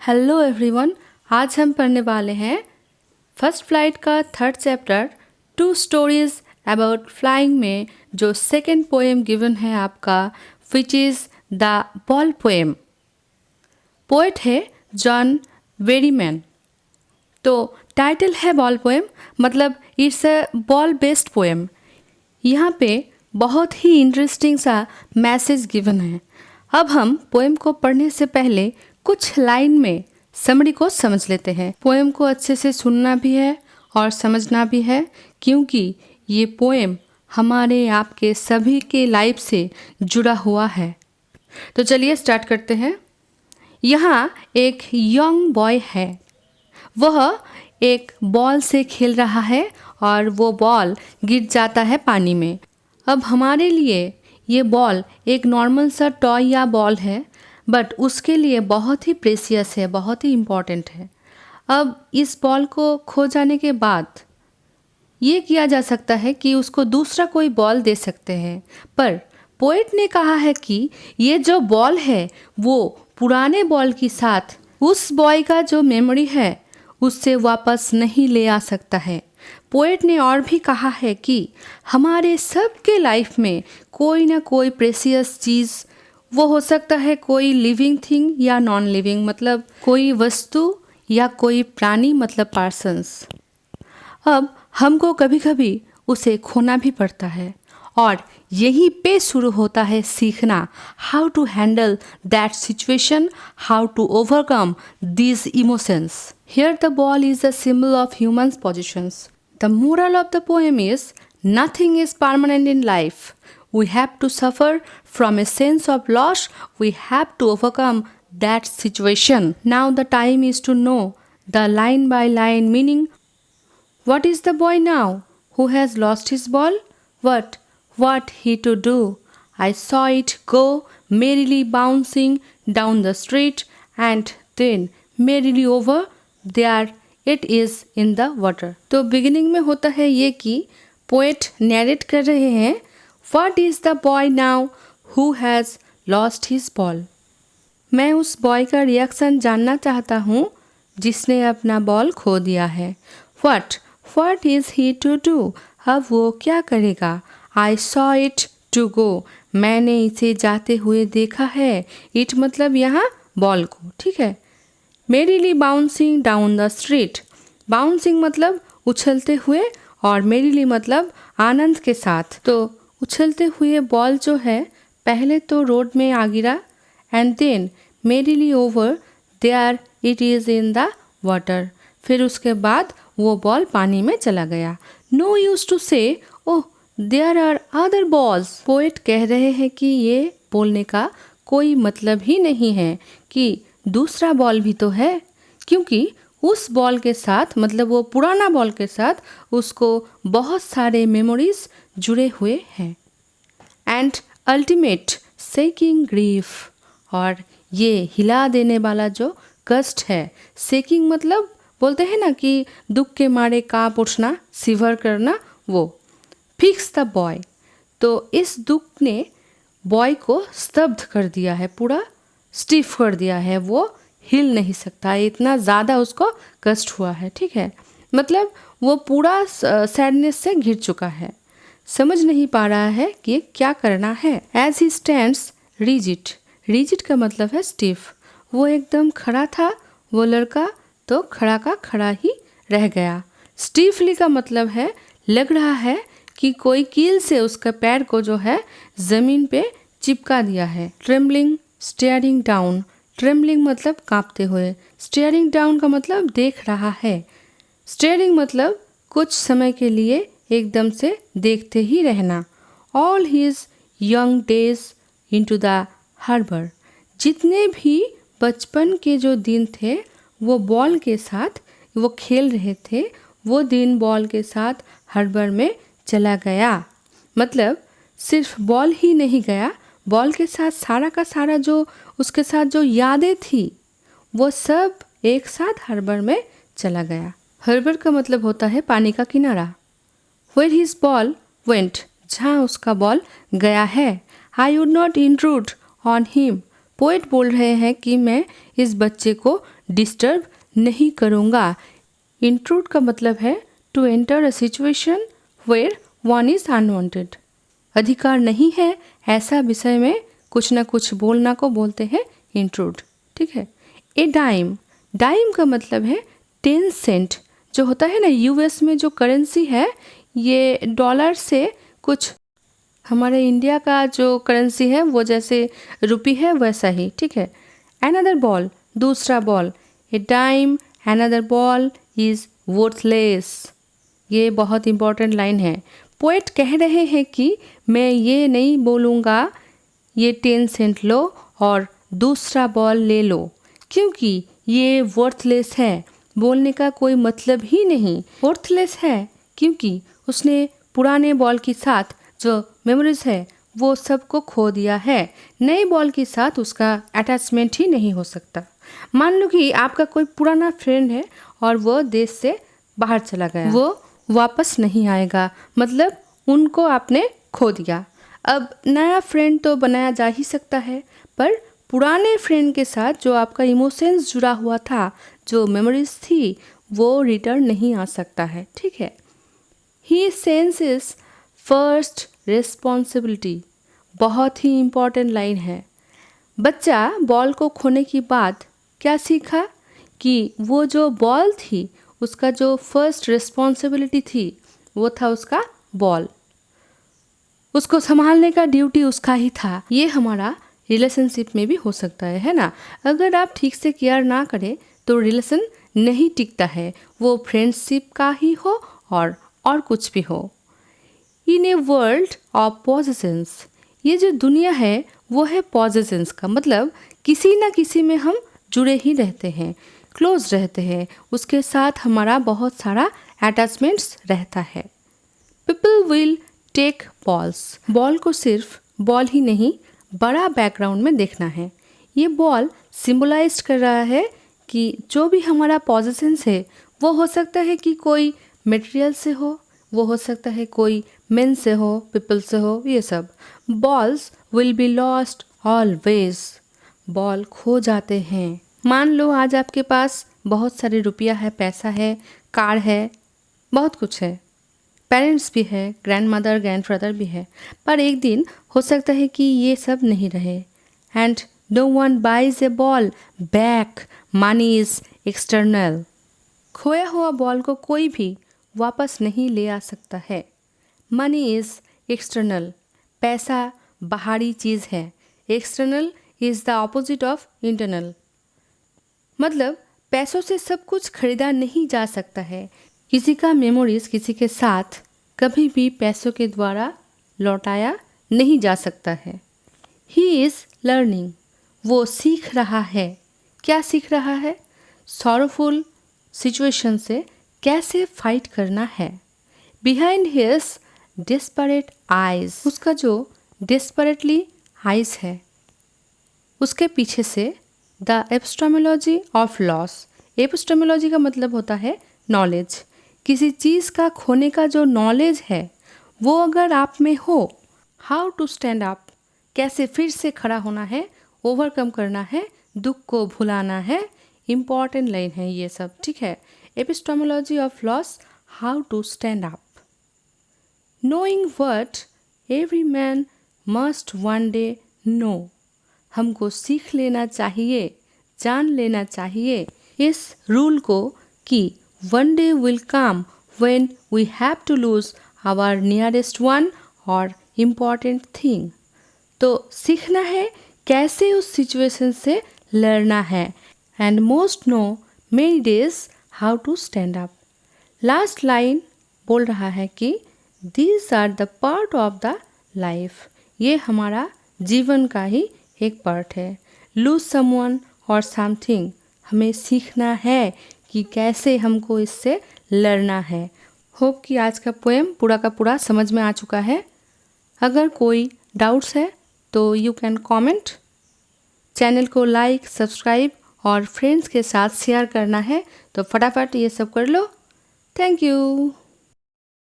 Hello everyone. आज हम पढ़ने वाले हैं फर्स्ट फ्लाइट का third chapter two stories about flying में जो सेकंड पोएम गिवन है आपका, which is the ball poem. Poet है जॉन वेरीमैन। तो टाइटल है बॉल पोएम, मतलब it's a ball based poem. यहाँ पे बहुत ही इंटरेस्टिंग सा मैसेज गिवन है। अब हम पोएम को पढ़ने से पहले कुछ लाइन में समरी को समझ लेते हैं। पोएम को अच्छे से सुनना भी है और समझना भी है, क्योंकि ये पोएम हमारे आपके सभी के लाइफ से जुड़ा हुआ है। तो चलिए स्टार्ट करते हैं। यहाँ एक यंग बॉय है। वह एक बॉल से खेल रहा है और वो बॉल गिर जाता है पानी में। अब हमारे लिए ये बॉल एक नॉर्मल सा टॉय या बॉल है, बट उसके लिए बहुत ही प्रेशियस है, बहुत ही इम्पॉर्टेंट है। अब इस बॉल को खो जाने के बाद ये किया जा सकता है कि उसको दूसरा कोई बॉल दे सकते हैं, पर पोएट ने कहा है कि ये जो बॉल है वो पुराने बॉल के साथ उस बॉय का जो मेमोरी है उससे वापस नहीं ले आ सकता है। पोएट ने और भी कहा है कि हमारे सबके लाइफ में कोई ना कोई प्रेशियस चीज़, वो हो सकता है कोई लिविंग थिंग या नॉन लिविंग, मतलब कोई वस्तु या कोई प्राणी, मतलब पर्सन्स। अब हमको कभी कभी उसे खोना भी पड़ता है और यहीं पे शुरू होता है सीखना, how to handle that situation, how to overcome these emotions. Here the ball is the symbol of humans positions. The moral of the poem is nothing is permanent in life. We have to suffer from a sense of loss. We have to overcome that situation. Now the time is to know the line by line meaning. What is the boy now who has lost his ball? What he to do? I saw it go merrily bouncing down the street, and then merrily over there it is in the water. तो beginning में होता है ये कि poet narrate कर रहे हैं, What is the boy now who has lost his ball? मैं उस बॉय का रिएक्शन जानना चाहता हूँ जिसने अपना बॉल खो दिया है। What is he to do? अब वो क्या करेगा? I saw it to go. मैंने इसे जाते हुए देखा है। It मतलब यहाँ बॉल को, ठीक है। Merrily bouncing down the street. Bouncing मतलब उछलते हुए और merrily मतलब आनंद के साथ। तो उछलते हुए बॉल जो है पहले तो रोड में आ गिरा, and then merrily over there it is in the water. फिर उसके बाद वो बॉल पानी में चला गया। No use to say oh there are other balls. Poet कह रहे हैं कि ये बोलने का कोई मतलब ही नहीं है कि दूसरा बॉल भी तो है, क्योंकि उस बॉल के साथ, मतलब वो पुराना बॉल के साथ उसको बहुत सारे मेमोरीज जुड़े हुए हैं। एंड अल्टीमेट सेकिंग ग्रीफ, और ये हिला देने वाला जो कष्ट है, सेकिंग मतलब बोलते हैं ना कि दुख के मारे कांप उठना, सिवर करना, वो फिक्स द बॉय। तो इस दुख ने बॉय को स्तब्ध कर दिया है, पूरा स्टिफ कर दिया है, वो हिल नहीं सकता, इतना ज़्यादा उसको कष्ट हुआ है, ठीक है। मतलब वो पूरा सैडनेस से घिर चुका है, समझ नहीं पा रहा है कि क्या करना है। As he stands rigid, rigid का मतलब है स्टिफ। वो एकदम खड़ा था वो लड़का, तो खड़ा का खड़ा ही रह गया। स्टिफली का मतलब है लग रहा है कि कोई कील से उसका पैर को जो है ज़मीन पे चिपका दिया है। ट्रेम्बलिंग, स्टेयरिंग डाउन, ट्रेम्बलिंग मतलब कांपते हुए, स्टेयरिंग डाउन का मतलब देख रहा है। स्टेयरिंग मतलब कुछ समय के लिए एकदम से देखते ही रहना। All his young days into the harbour, जितने भी बचपन के जो दिन थे वो बॉल के साथ वो खेल रहे थे, वो दिन बॉल के साथ हार्बर में चला गया। मतलब सिर्फ बॉल ही नहीं गया, बॉल के साथ सारा का सारा जो उसके साथ जो यादें थी वो सब एक साथ हार्बर में चला गया। हार्बर का मतलब होता है पानी का किनारा। Where his ball went, जहाँ उसका बॉल गया है। I would not intrude on him poet बोल रहे हैं कि मैं इस बच्चे को डिस्टर्ब नहीं करूँगा। इंट्रूड का मतलब है to enter a situation where one is unwanted. अधिकार नहीं है ऐसा विषय में कुछ ना कुछ बोलना को बोलते हैं इंट्रूड। ठीक है। ए डाइम, डाइम का मतलब है 10 सेंट। जो होता है ना यूएस में जो करेंसी है, ये डॉलर से कुछ हमारे इंडिया का जो करेंसी है वो जैसे रुपी है वैसा ही। ठीक है। अनदर बॉल, दूसरा ball. A dime another ball is worthless. ये बहुत इंपॉर्टेंट लाइन है। पोएट कह रहे हैं कि मैं ये नहीं बोलूँगा ये 10 सेंट लो और दूसरा बॉल ले लो, क्योंकि ये वर्थलेस है। बोलने का कोई मतलब ही नहीं। वर्थलेस है क्योंकि उसने पुराने बॉल के साथ जो मेमोरीज है वो सबको खो दिया है। नए बॉल के साथ उसका अटैचमेंट ही नहीं हो सकता। मान लो कि आपका कोई पुराना फ्रेंड है और वो देश से बाहर चला गया, वो वापस नहीं आएगा, मतलब उनको आपने खो दिया। अब नया फ्रेंड तो बनाया जा ही सकता है, पर पुराने फ्रेंड के साथ जो आपका इमोशंस जुड़ा हुआ था, जो मेमोरीज थी, वो रिटर्न नहीं आ सकता है। ठीक है। ही सेंसेस फर्स्ट रिस्पॉन्सिबिलिटी, बहुत ही इम्पॉर्टेंट लाइन है। बच्चा बॉल को खोने के बाद क्या सीखा कि वो जो बॉल थी उसका जो फर्स्ट रिस्पॉन्सिबिलिटी थी वो था उसका बॉल। उसको संभालने का ड्यूटी उसका ही था। ये हमारा रिलेशनशिप में भी हो सकता है ना। अगर आप ठीक से केयर ना करें तो रिलेशन नहीं टिकता है, वो फ्रेंडशिप का ही हो और कुछ भी हो। इन ए वर्ल्ड ऑफ पॉजिशंस, ये जो दुनिया है वो है पॉजिशंस का मतलब किसी ना किसी में हम जुड़े ही रहते हैं, क्लोज रहते हैं, उसके साथ हमारा बहुत सारा अटैचमेंट्स रहता है। People will take balls, ball को सिर्फ बॉल ही नहीं बड़ा बैकग्राउंड में देखना है। ये बॉल सिंबलाइज कर रहा है कि जो भी हमारा पॉजिशंस है वो हो सकता है कि कोई मटेरियल से हो, वो हो सकता है कोई मेन से हो, पीपल से हो, ये सब। Balls will be lost always, ball खो जाते हैं। मान लो आज आपके पास बहुत सारे रुपया है, पैसा है, कार है, बहुत कुछ है, पेरेंट्स भी है, ग्रैंड मदर ग्रैंड फादर भी है, पर एक दिन हो सकता है कि ये सब नहीं रहे। And no one buys a ball back, money is external. खोया हुआ बॉल को कोई भी वापस नहीं ले आ सकता है। मनी इज़ एक्सटर्नल, पैसा बाहरी चीज़ है। External is the opposite of internal, मतलब पैसों से सब कुछ खरीदा नहीं जा सकता है। किसी का मेमोरीज किसी के साथ कभी भी पैसों के द्वारा लौटाया नहीं जा सकता है। ही इज़ लर्निंग, वो सीख रहा है। क्या सीख रहा है? सॉरोफुल सिचुएशन से कैसे फाइट करना है। बिहाइंड हिज डेस्परेट आइज, उसका जो डेस्परेटली आइज है उसके पीछे से the epistemology of loss. Epistemology का मतलब होता है नॉलेज। किसी चीज़ का खोने का जो नॉलेज है वो अगर आप में हो, हाउ टू स्टैंड अप, कैसे फिर से खड़ा होना है, ओवरकम करना है, दुख को भुलाना है, इम्पॉर्टेंट लाइन है ये सब। ठीक है। Epistemology of loss, how to stand up. Knowing what every man must one day know, हमको सीख लेना चाहिए, जान लेना चाहिए इस रूल को कि one day will come when we have to lose our nearest one और इम्पॉर्टेंट थिंग। तो सीखना है कैसे उस सिचुएशन से लड़ना है। And most know many days how to stand up. Last line बोल रहा है कि these are the part of the life, ये हमारा जीवन का ही एक पार्ट है। लूज समवन और समथिंग, हमें सीखना है कि कैसे हमको इससे लड़ना है। होप कि आज का पोएम पूरा का पूरा समझ में आ चुका है। अगर कोई डाउट्स है तो यू कैन कमेंट। चैनल को लाइक, सब्सक्राइब और फ्रेंड्स के साथ शेयर करना है तो फटाफट ये सब कर लो। Thank you.